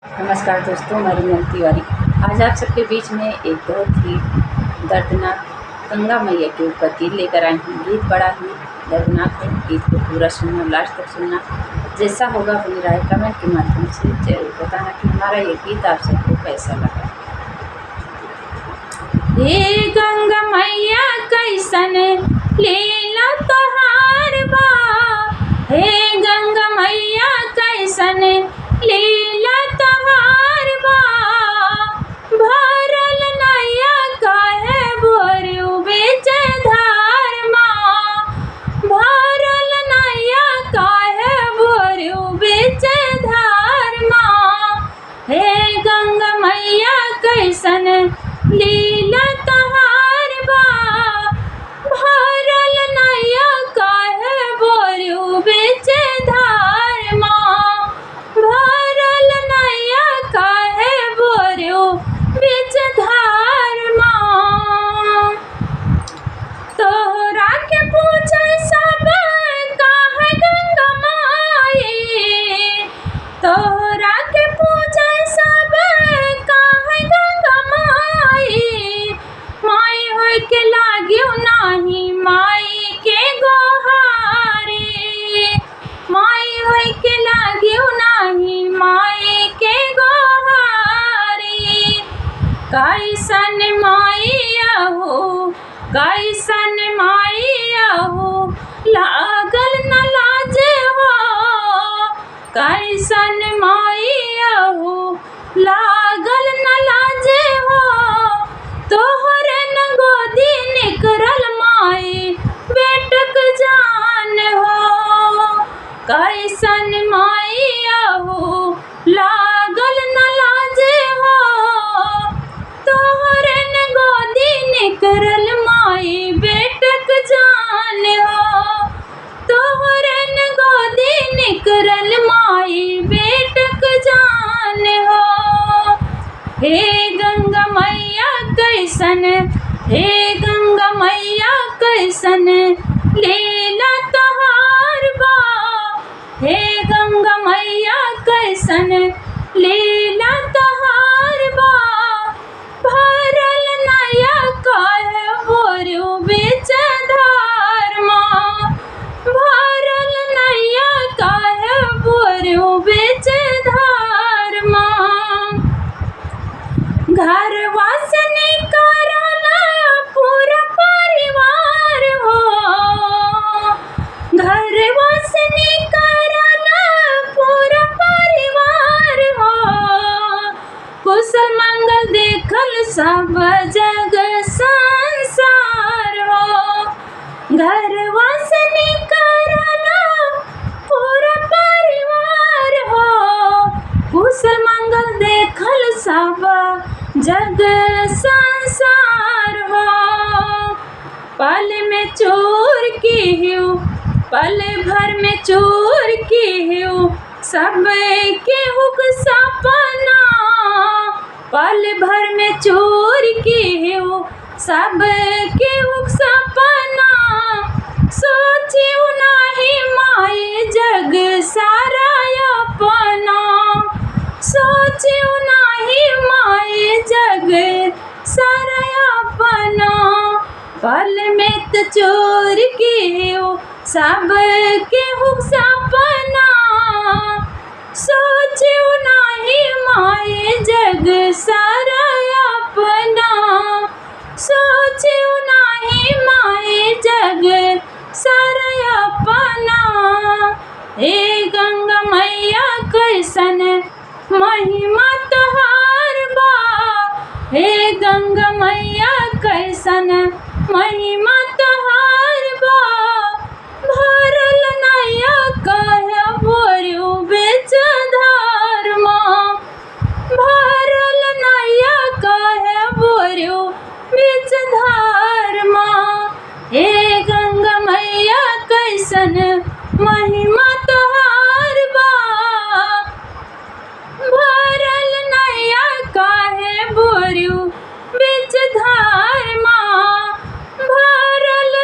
नमस्कार दोस्तों, मैं रिमल तिवारी आज आप सबके बीच में एक बहुत ही दर्दनाक गंगा मैया के ऊपर गीत लेकर आई हूँ। गीत बड़ा ही दर्दनाक है। गीत को पूरा सुनना, लास्ट तक सुनना। जैसा होगा अपनी राय कमेंट के माध्यम से जरूर बताना कि हमारा ये गीत आप सबको कैसा लगा। हे गंगा मैया कैसन लीला तोहार बा, हे गंगा मैया कैसन लीला तोहार बा, भरल नैया काहे बोरू बीच धार माँ, भरल नैया काहे बोरू बीच धार माँ, हे गंगा मैया कैसन लीला तोहार बा, भरल नैया काहे बोरू बीच धार माँ, भरल नैया काहे बोरू बीच धार माँ। तोहरा के पूछे सब काहे गंगा माई, तोहरा के पूछे सब काहे गंगा माई, माई होय के लागियो नाही माई के गोहारी, माई होय के लागियो नाही माई के गोहारी, कैसन माईया हो, कैसन माईया हो, लागल न लाज हो, कैसन माईया हो, लागल न लाज हो, तोहरे न गोदी निकरल माई बेटक जान हो, कैसन माईया हो, लागल न लाज हो, तोहरे न गोदी निकरल माई बेटक जान हो, तोहरे न गोदी निकरल माई बेटक जान हो। हे गंगा मैया कैसन, हे गंगा मैया कैसन लीला तोहार बा, हे गंगा मैया कैसन लीला तोहार बा, भरल नैया काहे बोरू बीच धार माँ, भरल नैया काहे बोरू बीच धार माँ। घरवा से निकलल पूरा परिवार हो, घरवा से निकलल पूरा परिवार हो, कुशल मंगल देखल सब जग संसार हो, घरवा से निकलल पूरा परिवार हो, कुशल मंगल देखल सब जग संसार हो, पल में चोर की हूँ, पल भर में चोर की हूँ, सब के हुक सपना, पल भर में चोर की हूँ, सब के हुक सपना, सोचियो नहीं माई जग सारा अपना, सोचियो नहीं माई जग सारा अपना, पल में तो चोर की हो सब के हुक सपना, सोचियो नहीं माई जग सारा अपना, सोचियो नहीं माई जग सारा अपना। हे गंगा मैया कैसन महिमा तोहार बा, हे गंगा मैया कैसन महिमा तोहार बा, भरल नैया काहे बोरू बीच धार माँ, भरल नैया काहे बोरू बीच धार माँ। हे गंगा मैया कैसन महिमा तोहार बा, भरल नैया काहे बोरू बीच धार माँ, भरल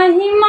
महिमा